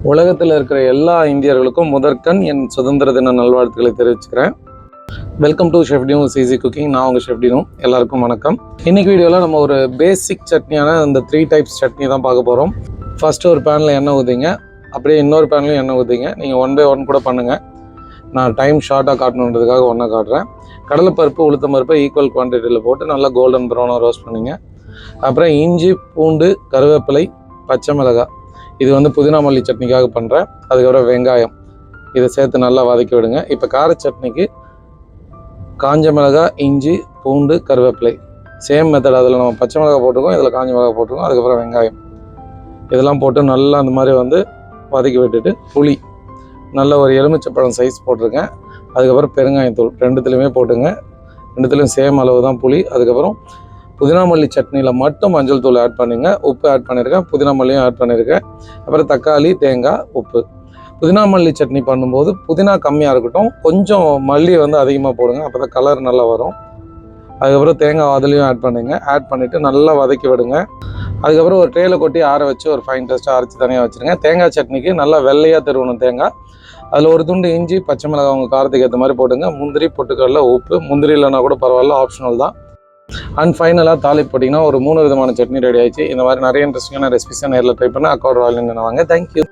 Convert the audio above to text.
உலகத்தில் இருக்கிற எல்லா இந்தியர்களுக்கும் முதற்கண் என் சுதந்திர தின நல்வாழ்த்துக்களை தெரிவிச்சுக்கிறேன். Welcome to chef Dino easy cooking. நான் உங்கள் ஷெஃப் டினோ. எல்லாருக்கும் வணக்கம். இன்னைக்கு வீடியோவில் நம்ம ஒரு பேசிக் சட்னியான இந்த 3 டைப்ஸ் சட்னி தான் பார்க்க போகிறோம். ஃபஸ்ட்டு ஒரு பேனில் எண்ணெய் ஊற்றிங்க, அப்படியே இன்னொரு பேன்லையும் எண்ணெய் ஊற்றிங்க. நீங்கள் 1 by 1 கூட பண்ணுங்கள். நான் டைம் ஷார்ட்டாக காட்டணுன்றதுக்காக ஒன்றா காட்டுறேன். கடலைப்பருப்பு உளுத்தம் பருப்பை ஈக்குவல் குவான்டிட்டியில் போட்டு நல்லா கோல்டன் ப்ரௌனாக ரோஸ்ட் பண்ணிங்க. அப்புறம் இஞ்சி, பூண்டு, கருவேப்பிலை, பச்சை மிளகாய், இது வந்து புதினா மல்லி சட்னிக்காக பண்ணுறேன். அதுக்கப்புறம் வெங்காயம், இதை சேர்த்து நல்லா வதக்கி விடுங்க. இப்போ கார சட்னிக்கு காஞ்ச மிளகாய், இஞ்சி, பூண்டு, கருவேப்பிலை சேம் மெத்தட். அதில் நம்ம பச்சை மிளகாய் போட்டுருக்கோம், இதில் காஞ்ச மிளகாய் போட்டுருக்கோம். அதுக்கப்புறம் வெங்காயம் இதெல்லாம் போட்டு நல்லா அந்த மாதிரி வந்து வதக்கி விட்டுட்டு, புளி நல்ல ஒரு எலுமிச்சப்பழம் சைஸ் போட்டிருக்கேன். அதுக்கப்புறம் பெருங்காயத்தூள் ரெண்டுத்துலேயுமே போட்டுங்க. ரெண்டுத்துலேயும் சேம் அளவு தான் புளி. அதுக்கப்புறம் புதினா மல்லி சட்னியில் மட்டும் மஞ்சள் தூள் ஆட் பண்ணுங்க. உப்பு ஆட் பண்ணியிருக்கேன், புதினா மல்லியும் ஆட் பண்ணியிருக்கேன். அப்புறம் தக்காளி, தேங்காய், உப்பு. புதினா மல்லி சட்னி பண்ணும்போது புதினா கம்மியாக இருக்கட்டும், கொஞ்சம் மல்லி வந்து அதிகமாக போடுங்க, அப்போ தான் கலர் நல்லா வரும். அதுக்கப்புறம் தேங்காய் அதுலேயும் ஆட் பண்ணுங்க. ஆட் பண்ணிவிட்டு நல்லா வதக்கி விடுங்க. அதுக்கப்புறம் ஒரு ட்ரேயில் கொட்டி ஆற வச்சு ஒரு ஃபைன் டெஸ்ட்டாக அரைச்சி தனியாக வச்சுருங்க. தேங்காய் சட்னிக்கு நல்லா வெள்ளையாக திருவணும் தேங்காய். அதில் ஒரு துண்டு இஞ்சி, பச்சை மிளகாய் உங்கள் காரத்துக்கு ஏற்ற மாதிரி போட்டுங்க. முந்திரி, பொட்டுக்கடலை, உப்பு. முந்திரி இல்லைனா கூட பரவாயில்ல, ஆப்ஷனல் தான். அண்ட் ஃபைனலாக தாளிப்பு போட்டிங்கன்னா ஒரு 3 விதமான சட்னி ரெடி ஆயிடுச்சு. இந்த மாதிரி நிறைய இன்ட்ரெஸ்டிங்கான ரெசிபிஸாக நேரில் ட்ரை பண்ண அக்கௌண்ட் ராயல் வாங்க. தேங்க்யூ.